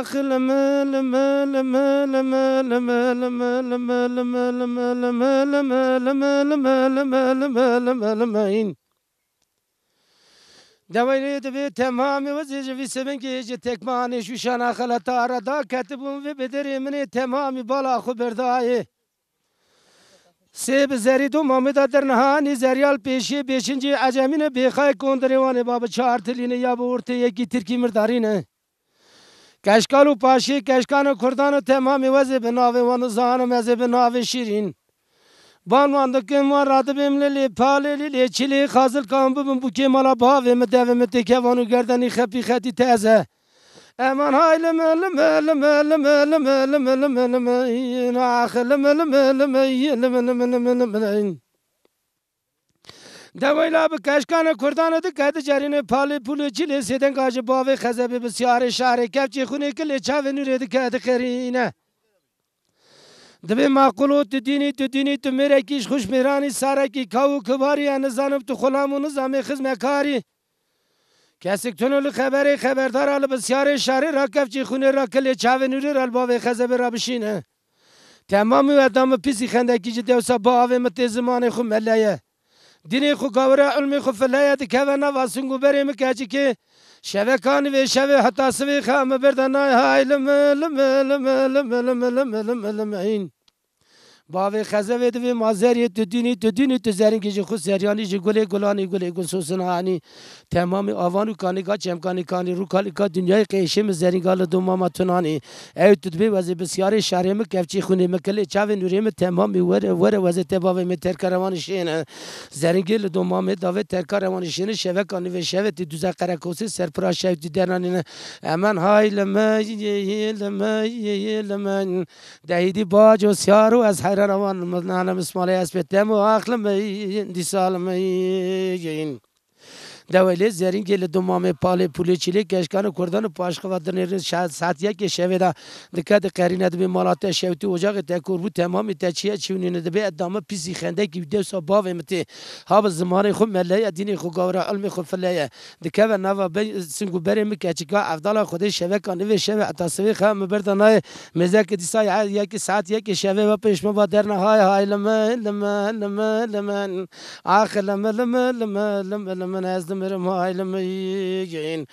آخ لما لما لما لما لما لما لما لما لما لما لما لما لما لما لما لما لما این دوایلی دبی تمام وزیج وی سبنگی ج تکمانی شوشان خلات آرادا کتبون و بدری من تمامی بالا خو بردای سب زری دو مامدا در نهانی زریال پیشی بیشنجی عجمین بیخای کندریوان باب چارتلینه یا بورته یکی ترکی مردارینه کشکالو پاشی کشکان کردان تمامی وزی بناوی وانوزان مزی بناوی شیرین بانوان دکم وان راد بملی پالی لی چلی خازل کام ببن بو کمالا باوی مدوی تکوانو گردنی خپی خطی تازه امان های لما لما لما لما لما لما لما لما این آخر لما لما لما لما لما لما لما دوایلا به کشکان کردان دکت جرین پالی پولی چلی سیدن گاج باوی خزبی بسیار شهر کفچی خونه کلی چاوی نوری دکت خرینه دبی معقولو تو تو میرکیش خوش میرانی سارکی کاو کباری نزانم تو خلامو نظامی خزمکاری کسی تونل خبردار آل بسیار شهر را کفچی خونه را کلی چاوی نوری را باوی خزبی را بشینه تمامی ادام پیسی خندکی جده و باوی مت زمان خو ملیه دینی خو گاوره علمی خو فلیه دکوه نواسنگو بریم کچی که شوکانی و شوه حتی سوی خام بردنای های لما لما لما لما لما لما لما لما این باوی خزوه دوی مازری تو دینی تو زرینگی جو خود زریانی جو گله گلانی گله گل سوسنانی تمام آوانو کانیگا چمکانی کانی رو کالیکا دنیای قیشم زرینگال دو ماما تنانی ای تو دوی وزی بسیاری شهرم کفچی خونی مکلی چاوی نوریم تمامی وره وزی تباوی می ترکروانی شینه زرینگل دو ماما داوی ترکروانی شینه شوه کانی و شوه تی دوزا قرکوسی سرپرا شوه تی درنانینه امان های لما دهیدی باج و سیارو از حیر روان مدنانم اسمالی اسپتم و آخلم دی سالم این دوایلی زرین گل دومامه پاله پولی چیلی کشکان کردن پاشخوادن نرس ساعت یک شوه دا دکات قرینه دبی مالات شوتی اجاق تکور بود تمامی تچیه چونینه دبی ادامه پیسی خنده کی دو سا باوی متی ها زمان خو ملیه دینی خو گاوره علم خو فلیه دکه نوا سنگو بری مکچیکا افضل خود شوه کانه و شوه اتاسوی خام بردنای مزک دیسا یک ساعت یک شوه و پیشم با در های لما آخر لما نزدم مرم های لما این